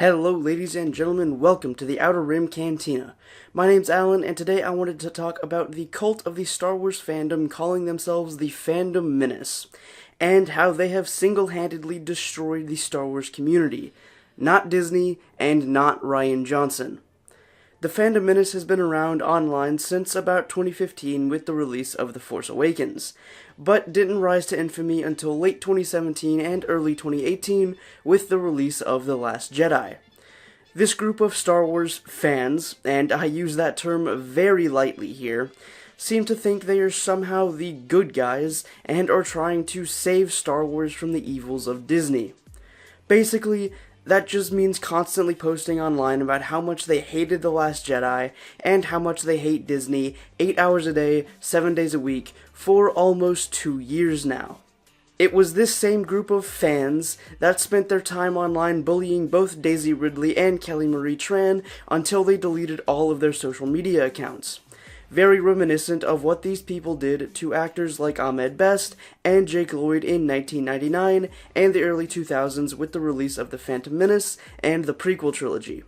Hello ladies and gentlemen, welcome to the Outer Rim Cantina. My name's Alan, and today I wanted to talk about the cult of the Star Wars fandom calling themselves the Fandom Menace, and how they have single-handedly destroyed the Star Wars community. Not Disney, and not Rian Johnson. The Fandom Menace has been around online since about 2015 with the release of The Force Awakens, but didn't rise to infamy until late 2017 and early 2018 with the release of The Last Jedi. This group of Star Wars fans, and I use that term very lightly here, seem to think they are somehow the good guys and are trying to save Star Wars from the evils of Disney. Basically, that just means constantly posting online about how much they hated The Last Jedi, and how much they hate Disney 8 hours a day, 7 days a week, for almost 2 years now. It was this same group of fans that spent their time online bullying both Daisy Ridley and Kelly Marie Tran until they deleted all of their social media accounts. Very reminiscent of what these people did to actors like Ahmed Best and Jake Lloyd in 1999 and the early 2000s with the release of The Phantom Menace and the prequel trilogy.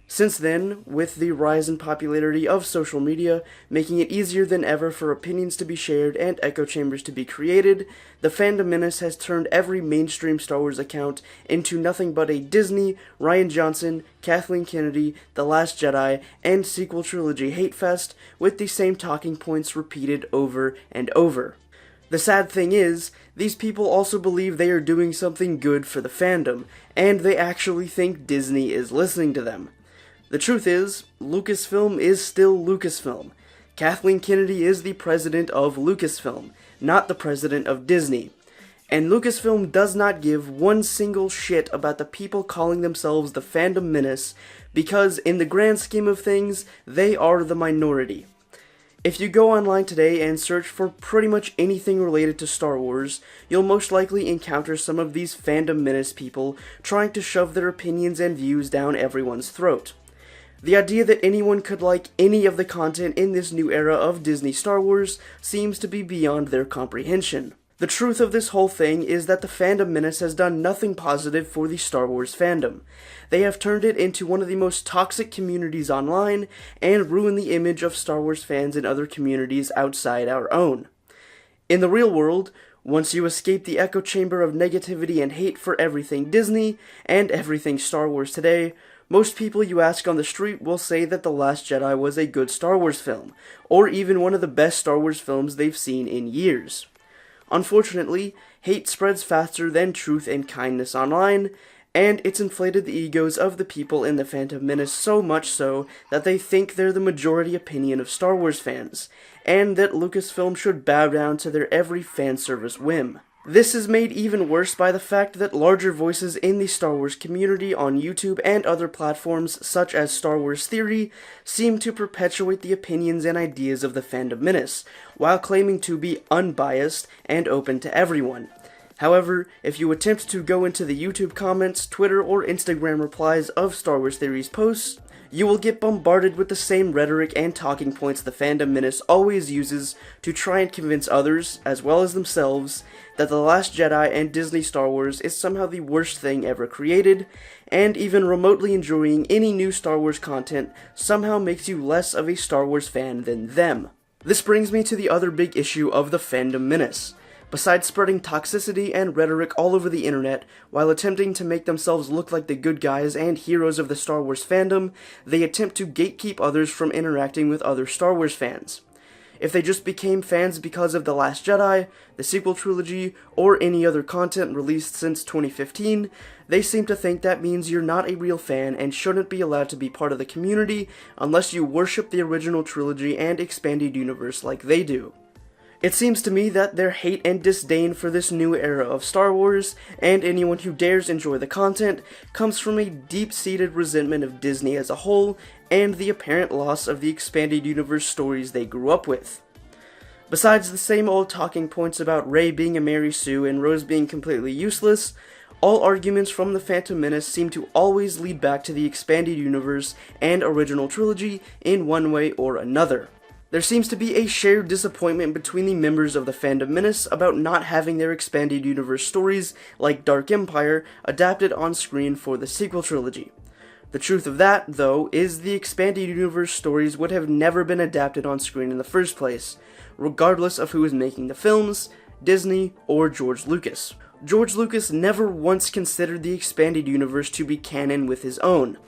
Since then, with the rise in popularity of social media, making it easier than ever for opinions to be shared and echo chambers to be created, the Fandom Menace has turned every mainstream Star Wars account into nothing but a Disney, Rian Johnson, Kathleen Kennedy, The Last Jedi, and sequel trilogy hate fest, with the same talking points repeated over and over. The sad thing is, these people also believe they are doing something good for the fandom, and they actually think Disney is listening to them. The truth is, Lucasfilm is still Lucasfilm. Kathleen Kennedy is the president of Lucasfilm, not the president of Disney. And Lucasfilm does not give one single shit about the people calling themselves the Fandom Menace, because in the grand scheme of things, they are the minority. If you go online today and search for pretty much anything related to Star Wars, you'll most likely encounter some of these Fandom Menace people trying to shove their opinions and views down everyone's throat. The idea that anyone could like any of the content in this new era of Disney Star Wars seems to be beyond their comprehension. The truth of this whole thing is that the Fandom Menace has done nothing positive for the Star Wars fandom. They have turned it into one of the most toxic communities online, and ruined the image of Star Wars fans in other communities outside our own. In the real world, once you escape the echo chamber of negativity and hate for everything Disney, and everything Star Wars today, most people you ask on the street will say that The Last Jedi was a good Star Wars film, or even one of the best Star Wars films they've seen in years. Unfortunately, hate spreads faster than truth and kindness online, and it's inflated the egos of the people in the Phantom Menace so much so that they think they're the majority opinion of Star Wars fans, and that Lucasfilm should bow down to their every fan service whim. This is made even worse by the fact that larger voices in the Star Wars community on YouTube and other platforms such as Star Wars Theory seem to perpetuate the opinions and ideas of the Fandom Menace, while claiming to be unbiased and open to everyone. However, if you attempt to go into the YouTube comments, Twitter, or Instagram replies of Star Wars Theory's posts, you will get bombarded with the same rhetoric and talking points the Fandom Menace always uses to try and convince others, as well as themselves, that The Last Jedi and Disney Star Wars is somehow the worst thing ever created, and even remotely enjoying any new Star Wars content somehow makes you less of a Star Wars fan than them. This brings me to the other big issue of the Fandom Menace. Besides spreading toxicity and rhetoric all over the internet, while attempting to make themselves look like the good guys and heroes of the Star Wars fandom, they attempt to gatekeep others from interacting with other Star Wars fans. If they just became fans because of The Last Jedi, the sequel trilogy, or any other content released since 2015, they seem to think that means you're not a real fan and shouldn't be allowed to be part of the community unless you worship the original trilogy and expanded universe like they do. It seems to me that their hate and disdain for this new era of Star Wars, and anyone who dares enjoy the content, comes from a deep-seated resentment of Disney as a whole, and the apparent loss of the expanded universe stories they grew up with. Besides the same old talking points about Rey being a Mary Sue and Rose being completely useless, all arguments from the Phantom Menace seem to always lead back to the expanded universe and original trilogy in one way or another. There seems to be a shared disappointment between the members of the Fandom Menace about not having their expanded universe stories, like Dark Empire, adapted on screen for the sequel trilogy. The truth of that, though, is the expanded universe stories would have never been adapted on screen in the first place, regardless of who is making the films, Disney or George Lucas. George Lucas never once considered the expanded universe to be canon with his own.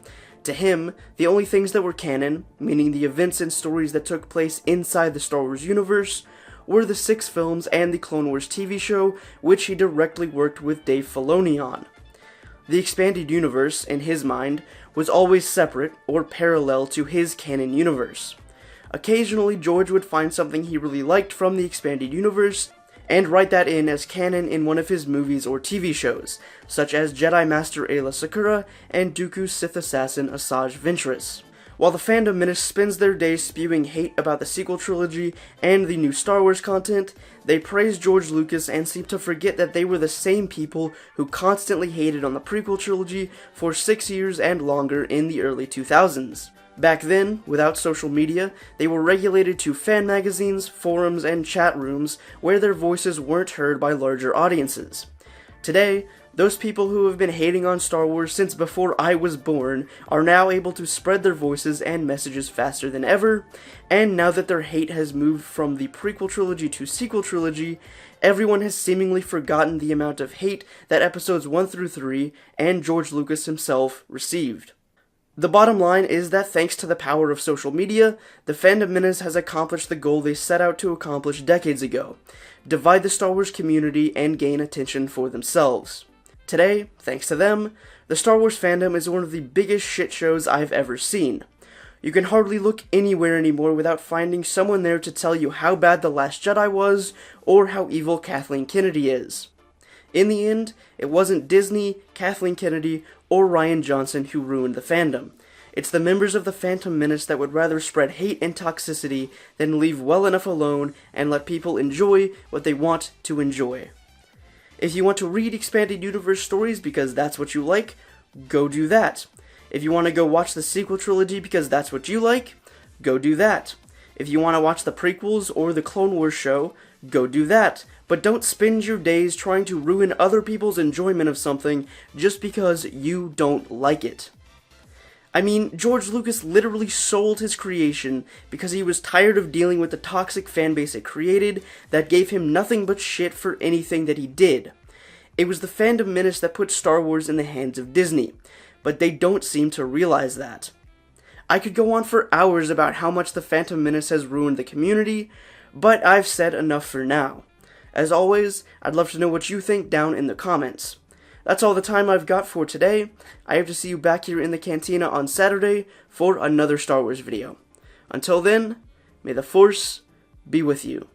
To him, the only things that were canon, meaning the events and stories that took place inside the Star Wars universe, were the 6 films and the Clone Wars TV show, which he directly worked with Dave Filoni on. The expanded universe, in his mind, was always separate or parallel to his canon universe. Occasionally, George would find something he really liked from the expanded universe, and write that in as canon in one of his movies or TV shows, such as Jedi Master Aayla Secura and Dooku's Sith Assassin Asajj Ventress. While the Fandom Menace spends their days spewing hate about the sequel trilogy and the new Star Wars content, they praise George Lucas and seem to forget that they were the same people who constantly hated on the prequel trilogy for 6 years and longer in the early 2000s. Back then, without social media, they were regulated to fan magazines, forums, and chat rooms where their voices weren't heard by larger audiences. Today, those people who have been hating on Star Wars since before I was born are now able to spread their voices and messages faster than ever, and now that their hate has moved from the prequel trilogy to sequel trilogy, everyone has seemingly forgotten the amount of hate that episodes 1 through 3 and George Lucas himself received. The bottom line is that thanks to the power of social media, the Fandom Menace has accomplished the goal they set out to accomplish decades ago: divide the Star Wars community and gain attention for themselves. Today, thanks to them, the Star Wars fandom is one of the biggest shit shows I've ever seen. You can hardly look anywhere anymore without finding someone there to tell you how bad The Last Jedi was, or how evil Kathleen Kennedy is. In the end, it wasn't Disney, Kathleen Kennedy, or Rian Johnson who ruined the fandom. It's the members of the Phantom Menace that would rather spread hate and toxicity than leave well enough alone and let people enjoy what they want to enjoy. If you want to read expanded universe stories because that's what you like, go do that. If you want to go watch the sequel trilogy because that's what you like, go do that. If you want to watch the prequels or the Clone Wars show, go do that. But don't spend your days trying to ruin other people's enjoyment of something just because you don't like it. I mean, George Lucas literally sold his creation because he was tired of dealing with the toxic fanbase it created that gave him nothing but shit for anything that he did. It was the Fandom Menace that put Star Wars in the hands of Disney, but they don't seem to realize that. I could go on for hours about how much the Phantom Menace has ruined the community, but I've said enough for now. As always, I'd love to know what you think down in the comments. That's all the time I've got for today. I hope to see you back here in the cantina on Saturday for another Star Wars video. Until then, may the Force be with you.